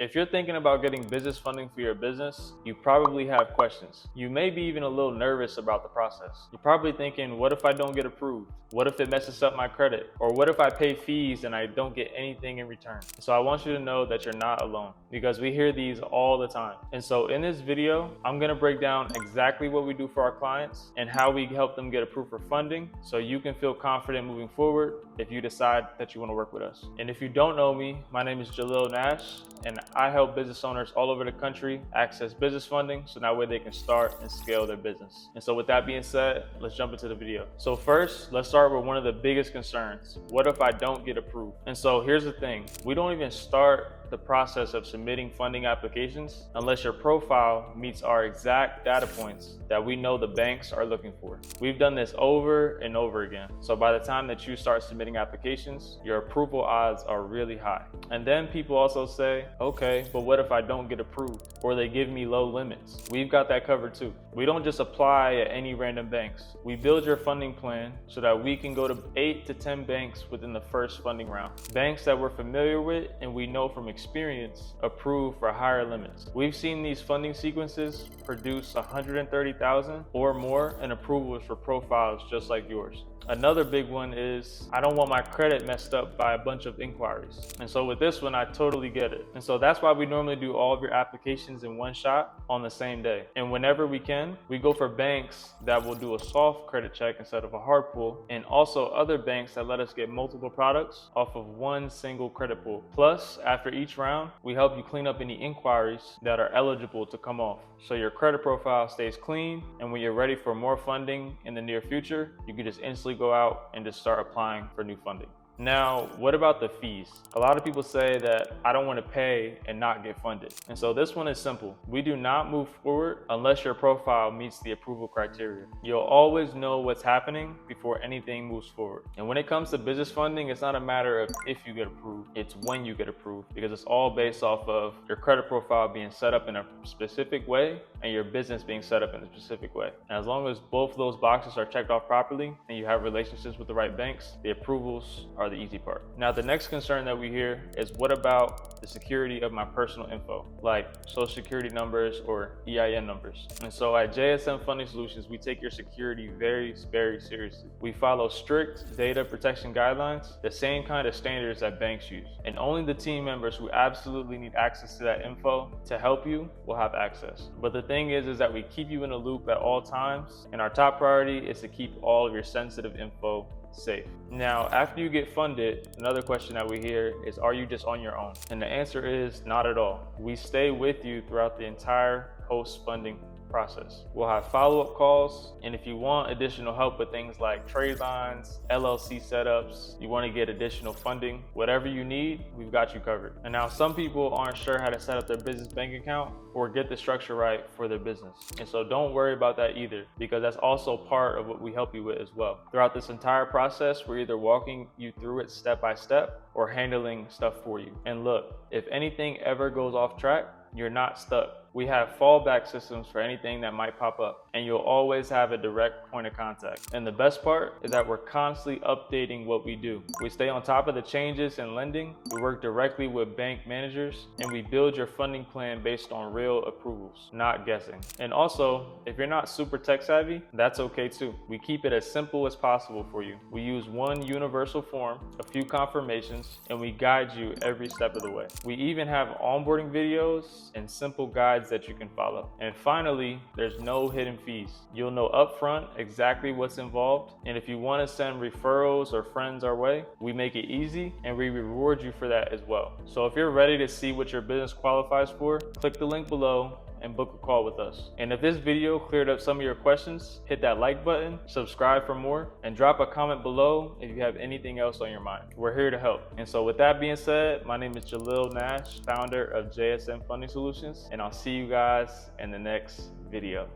If you're thinking about getting business funding for your business, you probably have questions. You may be even a little nervous about the process. You're probably thinking, what if I don't get approved? What if it messes up my credit? Or what if I pay fees and I don't get anything in return? So I want you to know that you're not alone, because we hear these all the time. And so in this video, I'm gonna break down exactly what we do for our clients and how we help them get approved for funding, so you can feel confident moving forward if you decide that you want to work with us. And if you don't know me, my name is Jalil Nash, and I help business owners all over the country access business funding so that way they can start and scale their business. And so with that being said, let's jump into the video. So first, let's start with one of the biggest concerns. What if I don't get approved? And so here's the thing, we don't even start the process of submitting funding applications unless your profile meets our exact data points that we know the banks are looking for. We've done this over and over again. So by the time that you start submitting applications, your approval odds are really high. And then people also say, okay, but what if I don't get approved? Or they give me low limits. We've got that covered too. We don't just apply at any random banks. We build your funding plan so that we can go to 8 to 10 banks within the first funding round. Banks that we're familiar with and we know from experience approve for higher limits. We've seen these funding sequences produce 130,000 or more in approvals for profiles just like yours. Another big one is, I don't want my credit messed up by a bunch of inquiries. And so with this one, I totally get it. And so that's why we normally do all of your applications in one shot on the same day. And whenever we can, we go for banks that will do a soft credit check instead of a hard pull, and also other banks that let us get multiple products off of one single credit pull. Plus, after each round, we help you clean up any inquiries that are eligible to come off, so your credit profile stays clean, and when you're ready for more funding in the near future, you can just instantly go out and just start applying for new funding. Now, what about the fees? A lot of people say that I don't want to pay and not get funded. And so this one is simple. We do not move forward unless your profile meets the approval criteria. You'll always know what's happening before anything moves forward. And when it comes to business funding, it's not a matter of if you get approved, it's when you get approved, because it's all based off of your credit profile being set up in a specific way and your business being set up in a specific way. And as long as both of those boxes are checked off properly and you have relationships with the right banks, the approvals are the easy part. Now, the next concern that we hear is, what about the security of my personal info, like social security numbers or EIN numbers? And so at JSM Funding Solutions, we take your security very, very seriously. We follow strict data protection guidelines, the same kind of standards that banks use. And only the team members who absolutely need access to that info to help you will have access. But the thing is that we keep you in a loop at all times, and our top priority is to keep all of your sensitive info safe. Now, after you get funded, another question that we hear is, are you just on your own? And the answer is not at all. We stay with you throughout the entire post-funding process. We'll have follow-up calls, and if you want additional help with things like trade lines, LLC setups, you want to get additional funding, whatever you need, we've got you covered. And now some people aren't sure how to set up their business bank account or get the structure right for their business. And so don't worry about that either, because that's also part of what we help you with as well. Throughout this entire process, we're either walking you through it step by step or handling stuff for you. And look, if anything ever goes off track, you're not stuck. We have fallback systems for anything that might pop up, and you'll always have a direct point of contact. And the best part is that we're constantly updating what we do. We stay on top of the changes in lending, we work directly with bank managers, and we build your funding plan based on real approvals, not guessing. And also, if you're not super tech savvy, that's okay too. We keep it as simple as possible for you. We use one universal form, a few confirmations, and we guide you every step of the way. We even have onboarding videos and simple guides that you can follow. And finally, there's no hidden fees. You'll know upfront exactly what's involved, and if you want to send referrals or friends our way, we make it easy and we reward you for that as well. So if you're ready to see what your business qualifies for, click the link below and book a call with us. And if this video cleared up some of your questions, hit that like button, subscribe for more, and drop a comment below if you have anything else on your mind. We're here to help. And so with that being said, my name is Jalil Nash, founder of JSM Funding Solutions, and I'll see you guys in the next video.